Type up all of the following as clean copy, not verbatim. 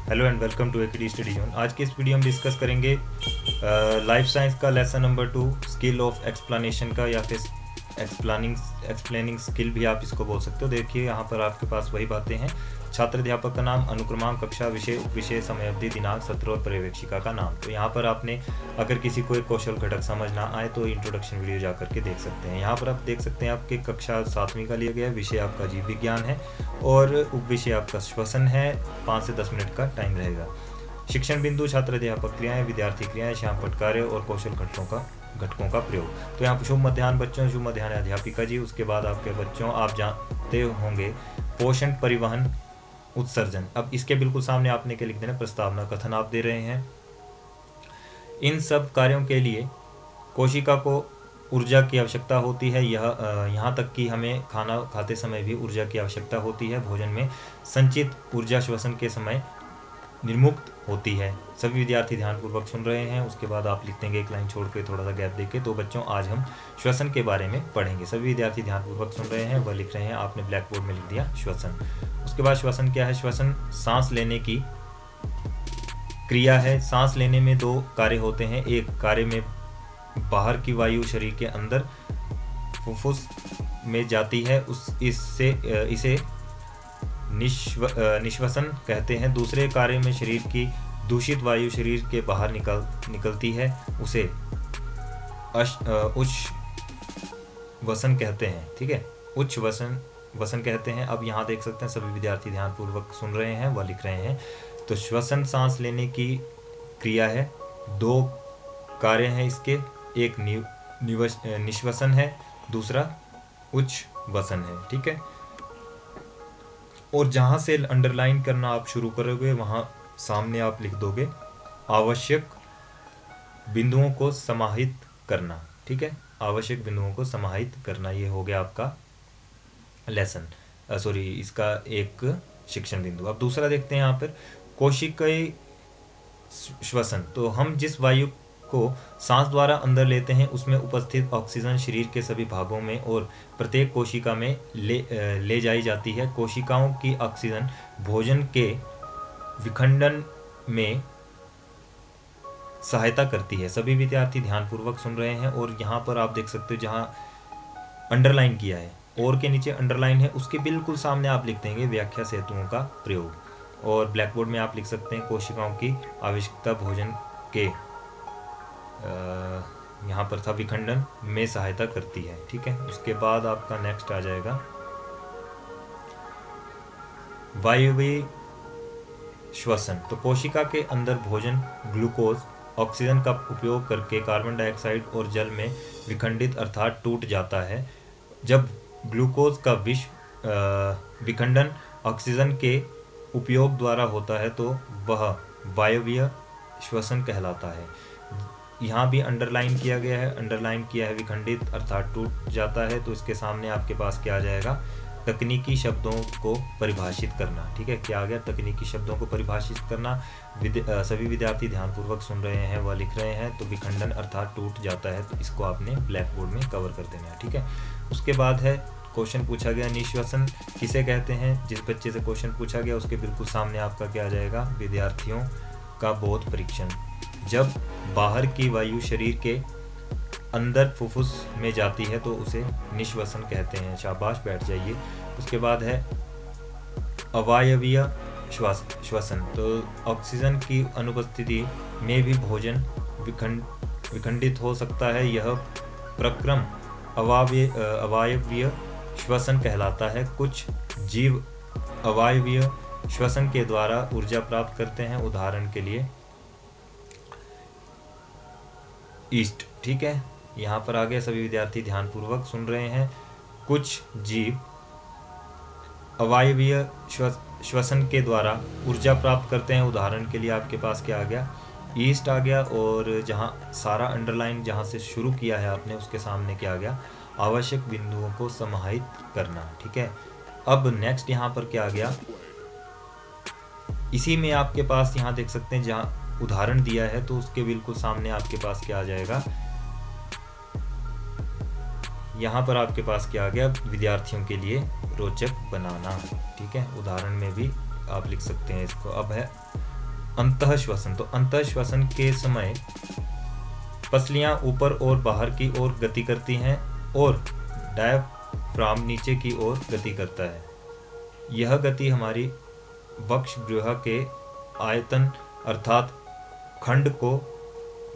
Hello and welcome to AKD study zone. आज के इस वीडियो में डिस्कस करेंगे लाइफ साइंस का lesson number 2 skill of explanation का, या फिर एक्सप्लेनिंग स्किल भी आप इसको बोल सकते हो। देखिए यहाँ पर आपके पास वही बातें हैं। छात्र अध्यापक का नाम, अनुक्रमांक, कक्षा, विषय, उपविषय, समय अवधि, दिनांक, सत्र और पर्यवेक्षिका का नाम। तो यहाँ पर आपने अगर किसी को एक कौशल घटक समझ ना आए तो इंट्रोडक्शन वीडियो जा करके देख सकते हैं। यहाँ पर आप देख सकते हैं आपके कक्षा 7वीं का लिया गया है। विषय आपका जीव विज्ञान है और उपविषय आपका श्वसन है। 5 से 10 मिनट का टाइम रहेगा। शिक्षण बिंदु, छात्र अध्यापक क्रियाएं, विद्यार्थी क्रियाएं, श्यामपट्ट कार्य और कौशल घटकों का प्रयोग। तो यहाँ पर शुभ मध्याह्न बच्चों, शुभ मध्याह्न अध्यापिका जी। उसके बाद आपके बच्चों आप जानते होंगे पोषण, परिवहन, उत्सर्जन। अब इसके बिल्कुल सामने आपने क्या लिख देना, प्रस्तावना, कथन आप दे रहे हैं। इन सब कार्यों के लिए कोशिका को ऊर्जा की आवश्यकता होती है। यहाँ तक कि हमें खाना खाते समय भी ऊर्जा की आवश्यकता होती है। भोजन में संचित ऊर्जा श्वसन के समय निर्मुक्त होती है। सभी विद्यार्थी ध्यानपूर्वक सुन रहे हैं। उसके बाद आप लिख देंगे एक लाइन छोड़ के, थोड़ा सा गैप देके। तो बच्चों आज हम श्वसन के बारे में पढ़ेंगे। सभी विद्यार्थी ध्यानपूर्वक सुन रहे हैं, वह लिख रहे हैं। आपने ब्लैक बोर्ड में लिख दिया श्वसन। उसके बाद श्वसन क्या है? श्वसन सांस लेने की क्रिया है। सांस लेने में 2 कार्य होते हैं। एक कार्य में बाहर की वायु शरीर के अंदर फुफ्फुस में जाती है, इसे निश्वसन कहते हैं। दूसरे कार्य में शरीर की दूषित वायु शरीर के बाहर निकलती है, उसे उच्छ्वसन कहते हैं। ठीक है, उच्छ्वसन कहते हैं। अब यहाँ देख सकते हैं सभी विद्यार्थी ध्यानपूर्वक सुन रहे हैं, वह लिख रहे हैं। तो श्वसन सांस लेने की क्रिया है। 2 कार्य हैं इसके, एक निश्वसन है, दूसरा उच्छ्वसन है। ठीक है, और जहाँ से अंडरलाइन करना आप शुरू करोगे वहाँ सामने आप लिख दोगे आवश्यक बिंदुओं को समाहित करना। ठीक है, आवश्यक बिंदुओं को समाहित करना, ये हो गया आपका लेसन, इसका एक शिक्षण बिंदु। अब दूसरा देखते हैं यहाँ पर कोशिकीय श्वसन। तो हम जिस वायु को सांस द्वारा अंदर लेते हैं उसमें उपस्थित ऑक्सीजन शरीर के सभी भागों में और प्रत्येक कोशिका में ले जाई जाती है। कोशिकाओं की ऑक्सीजन भोजन के विखंडन में सहायता करती है। सभी विद्यार्थी ध्यानपूर्वक सुन रहे हैं। और यहाँ पर आप देख सकते हो जहाँ अंडरलाइन किया है, और के नीचे अंडरलाइन है, उसके बिल्कुल सामने आप लिख देंगे व्याख्या सेतुओं का प्रयोग। और ब्लैक बोर्ड में आप लिख सकते हैं कोशिकाओं की आवश्यकता भोजन के यहाँ पर था विखंडन में सहायता करती है। ठीक है, उसके बाद आपका नेक्स्ट आ जाएगा वायवीय श्वसन। तो कोशिका के अंदर भोजन ग्लूकोज ऑक्सीजन का उपयोग करके कार्बन डाइऑक्साइड और जल में विखंडित अर्थात टूट जाता है। जब ग्लूकोज का विखंडन ऑक्सीजन के उपयोग द्वारा होता है तो वह वायवीय श्वसन कहलाता है। यहाँ भी अंडरलाइन किया गया है, अंडरलाइन किया है विखंडित अर्थात टूट जाता है। तो इसके सामने आपके पास क्या आ जाएगा, तकनीकी शब्दों को परिभाषित करना। ठीक है, क्या आ गया, तकनीकी शब्दों को परिभाषित करना। सभी विद्यार्थी ध्यानपूर्वक सुन रहे हैं, वह लिख रहे हैं। तो विखंडन अर्थात टूट जाता है, तो इसको आपने ब्लैक बोर्ड में कवर कर देना है। ठीक है, उसके बाद है क्वेश्चन पूछा गया निश्वसन किसे कहते हैं। जिस बच्चे से क्वेश्चन पूछा गया उसके बिल्कुल सामने आपका क्या आ जाएगा, विद्यार्थियों का बोध परीक्षण। जब बाहर की वायु शरीर के अंदर फुफ्फुस में जाती है तो उसे निश्वसन कहते हैं। शाबाश, बैठ जाइए। उसके बाद है अवायवीय श्वसन। तो ऑक्सीजन की अनुपस्थिति में भी भोजन विखंडित हो सकता है। यह प्रक्रम अवायवीय श्वसन कहलाता है। कुछ जीव अवायवीय श्वसन के द्वारा ऊर्जा प्राप्त करते हैं, उदाहरण के लिए ईस्ट। ठीक है, यहाँ पर आगे सभी विद्यार्थी ध्यानपूर्वक सुन रहे हैं। कुछ जीव अवायवीय श्वसन के द्वारा ऊर्जा प्राप्त करते हैं, उदाहरण के लिए आपके पास क्या आ गया, ईस्ट आ गया। और जहाँ सारा अंडरलाइन जहाँ से शुरू किया है आपने उसके सामने क्या आ गया, आवश्यक बिंदुओं को समाहित करना। ठीक है, अब नेक्स्ट यहाँ पर क्या आ गया, इसी में आपके पास यहाँ देख सकते हैं जहाँ उदाहरण दिया है तो उसके बिल्कुल सामने आपके पास क्या आ जाएगा, यहाँ पर आपके पास क्या आ गया, विद्यार्थियों के लिए रोचक बनाना। ठीक है, उदाहरण में भी आप लिख सकते हैं इसको। अब है अंतः श्वसन, तो अंतः श्वसन के समय पसलियां ऊपर और बाहर की ओर गति करती हैं और डायफ्राम नीचे की ओर गति करता है। यह गति हमारी वक्षगृह के आयतन अर्थात खंड को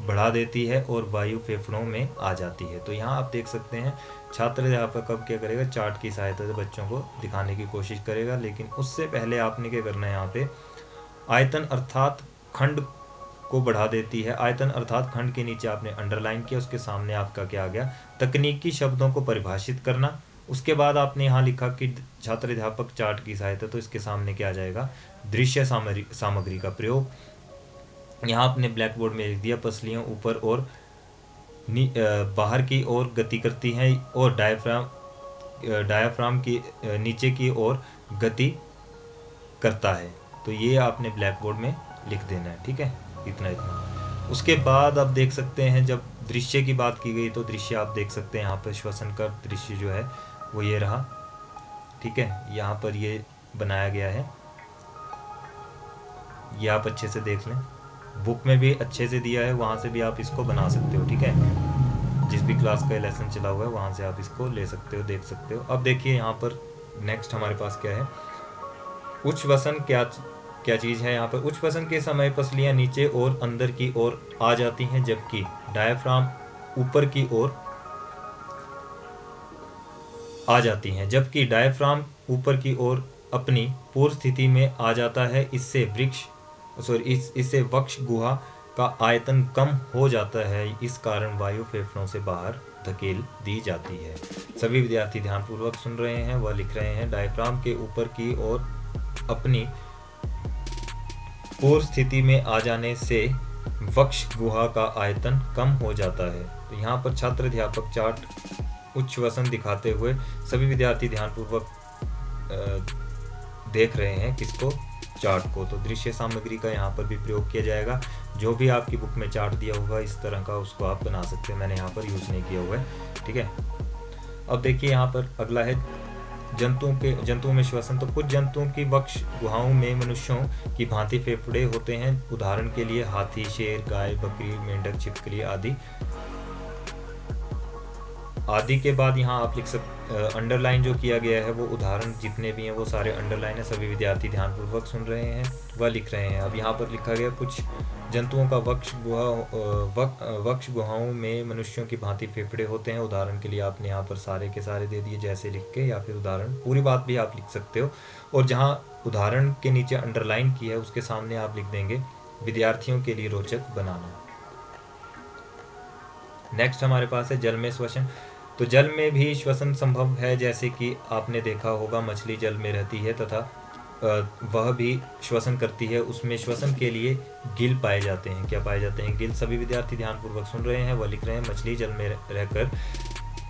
बढ़ा देती है और वायु फेफड़ों में आ जाती है। तो यहाँ आप देख सकते हैं छात्र अध्यापक अब क्या करेगा, चार्ट की सहायता से बच्चों को दिखाने की कोशिश करेगा, लेकिन उससे पहले आपने क्या करना है, यहाँ पे आयतन अर्थात खंड को बढ़ा देती है। आयतन अर्थात खंड के नीचे आपने अंडरलाइन किया, उसके सामने आपका क्या आ गया, तकनीकी शब्दों को परिभाषित करना। उसके बाद आपने यहाँ लिखा कि छात्र अध्यापक चार्ट की सहायता, तो इसके सामने क्या आ जाएगा, दृश्य सामग्री का प्रयोग। यहाँ आपने ब्लैक बोर्ड में लिख दिया पसलियां ऊपर और बाहर की ओर गति करती हैं और डायफ्राम की नीचे की ओर गति करता है। तो ये आपने ब्लैक बोर्ड में लिख देना है, ठीक है, इतना। उसके बाद आप देख सकते हैं जब दृश्य की बात की गई तो दृश्य आप देख सकते हैं यहाँ पर श्वसन का दृश्य जो है वो ये रहा, ठीक है, यहाँ पर ये बनाया गया है, ये आप अच्छे से देख लें, बुक में भी अच्छे से दिया है, वहाँ से भी आप इसको बना सकते हो, ठीक है, जिस भी क्लास का लेसन चला हुआ है वहाँ से आप इसको ले सकते हो, देख सकते हो। अब देखिए यहाँ पर नेक्स्ट हमारे पास क्या है, उच्छ्वसन क्या चीज़ है। यहाँ पर उच्छ्वसन के समय पसलियाँ नीचे और अंदर की ओर आ जाती हैं, जबकि डायफ्राम ऊपर की ओर आ जाती हैं, जबकि डायफ्राम ऊपर की ओर अपनी पूर्व स्थिति में आ जाता है। इससे वक्ष गुहा का आयतन कम हो जाता है, इस कारण वायु फेफड़ों से बाहर धकेल दी जाती है। सभी विद्यार्थी ध्यानपूर्वक सुन रहे हैं, वह लिख रहे हैं, डायफ्राम के ऊपर की ओर अपनी पूर्व स्थिति में आ जाने से वक्ष गुहा का आयतन कम हो जाता है। तो यहाँ पर छात्र अध्यापक चार्ट उच्छ्वसन दिखाते हुए सभी विद्यार्थी ध्यानपूर्वक देख रहे हैं किसको, चार्ट को। तो दृश्य सामग्री का यहाँ पर भी प्रयोग किया जाएगा, जो भी आपकी बुक में चार्ट दिया होगा इस तरह का उसको आप बना सकते हैं, मैंने यहाँ पर यूज नहीं किया हुआ है, ठीक है। अब देखिए यहाँ पर अगला है जंतुओं में श्वसन। तो कुछ जंतुओं की वक्ष गुहाओं में मनुष्यों की भांति फेफड़े होते हैं, उदाहरण के लिए हाथी, शेर, गाय, बकरी, मेंढक, छिपकली आदि के बाद यहाँ आप लिख सकते, अंडरलाइन जो किया गया है वो उदाहरण जितने भी हैं वो सारे अंडरलाइन है, सभी विद्यार्थी ध्यानपूर्वक सुन रहे हैं, वह लिख रहे हैं। अब यहाँ पर लिखा गया कुछ जंतुओं का वक्ष गुहाओं में मनुष्यों की भांति फेफड़े होते हैं, उदाहरण के लिए आपने यहाँ पर सारे के सारे दे दिए जैसे लिख के, या फिर उदाहरण पूरी बात भी आप लिख सकते हो, और जहाँ उदाहरण के नीचे अंडरलाइन की है उसके सामने आप लिख देंगे विद्यार्थियों के लिए रोचक बनाना। नेक्स्ट हमारे पास है जल में श्वसन। तो जल में भी श्वसन संभव है, जैसे कि आपने देखा होगा मछली जल में रहती है तथा वह भी श्वसन करती है, उसमें श्वसन के लिए गिल पाए जाते हैं। क्या पाए जाते हैं? गिल। सभी विद्यार्थी ध्यानपूर्वक सुन रहे हैं, वह लिख रहे हैं मछली जल में रहकर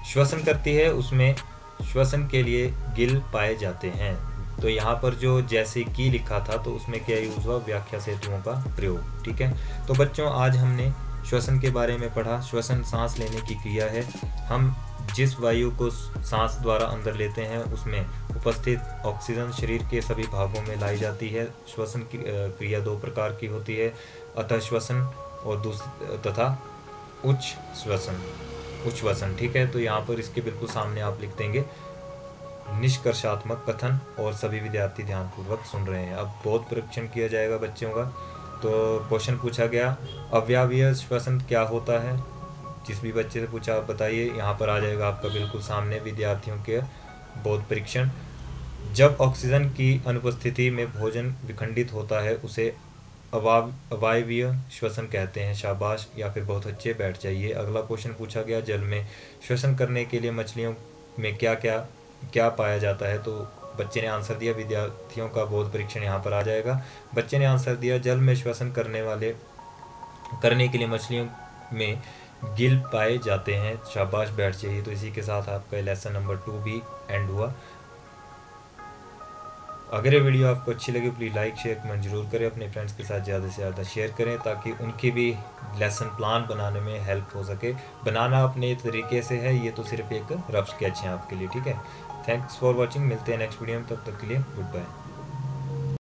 श्वसन करती है, उसमें श्वसन के लिए गिल पाए जाते हैं। तो यहाँ पर जो जैसे कि लिखा था तो उसमें क्या यूज हुआ, व्याख्या सेतुओं का प्रयोग, ठीक है। तो बच्चों आज हमने श्वसन के बारे में पढ़ा। श्वसन सांस लेने की क्रिया है, हम जिस वायु को सांस द्वारा अंदर लेते हैं उसमें उपस्थित ऑक्सीजन शरीर के सभी भागों में लाई जाती है। श्वसन की क्रिया दो प्रकार की होती है, अतः श्वसन और तथा उच्च श्वसन, ठीक है। तो यहाँ पर इसके बिल्कुल सामने आप लिख देंगे निष्कर्षात्मक कथन, और सभी विद्यार्थी ध्यानपूर्वक सुन रहे हैं। अब बोध परीक्षण किया जाएगा बच्चों का। तो क्वेश्चन पूछा गया अव्ययीय श्वसन क्या होता है, जिस भी बच्चे से पूछा आप बताइए। यहाँ पर आ जाएगा आपका बिल्कुल सामने विद्यार्थियों के बोध परीक्षण। जब ऑक्सीजन की अनुपस्थिति में भोजन विखंडित होता है उसे अवायवीय श्वसन कहते हैं। शाबाश, या फिर बहुत अच्छे, बैठ जाइए। अगला क्वेश्चन पूछा गया जल में श्वसन करने के लिए मछलियों में क्या पाया जाता है। तो बच्चे ने आंसर दिया, विद्यार्थियों का बोध परीक्षण यहाँ पर आ जाएगा। बच्चे ने आंसर दिया जल में श्वसन करने के लिए मछलियों में गिल पाए जाते हैं। शाबाश, बैठ जाइए। तो इसी के साथ आपका लेसन नंबर 2 भी एंड हुआ। अगर ये वीडियो आपको अच्छी लगी प्लीज़ लाइक शेयर कमेंट जरूर करें, अपने फ्रेंड्स के साथ ज़्यादा से ज़्यादा शेयर करें ताकि उनकी भी लेसन प्लान बनाने में हेल्प हो सके। बनाना अपने तरीके से है, ये तो सिर्फ एक रफ स्केच है आपके लिए, ठीक है। थैंक्स फॉर वॉचिंग, मिलते हैं नेक्स्ट वीडियो में, तब तक के लिए गुड बाय।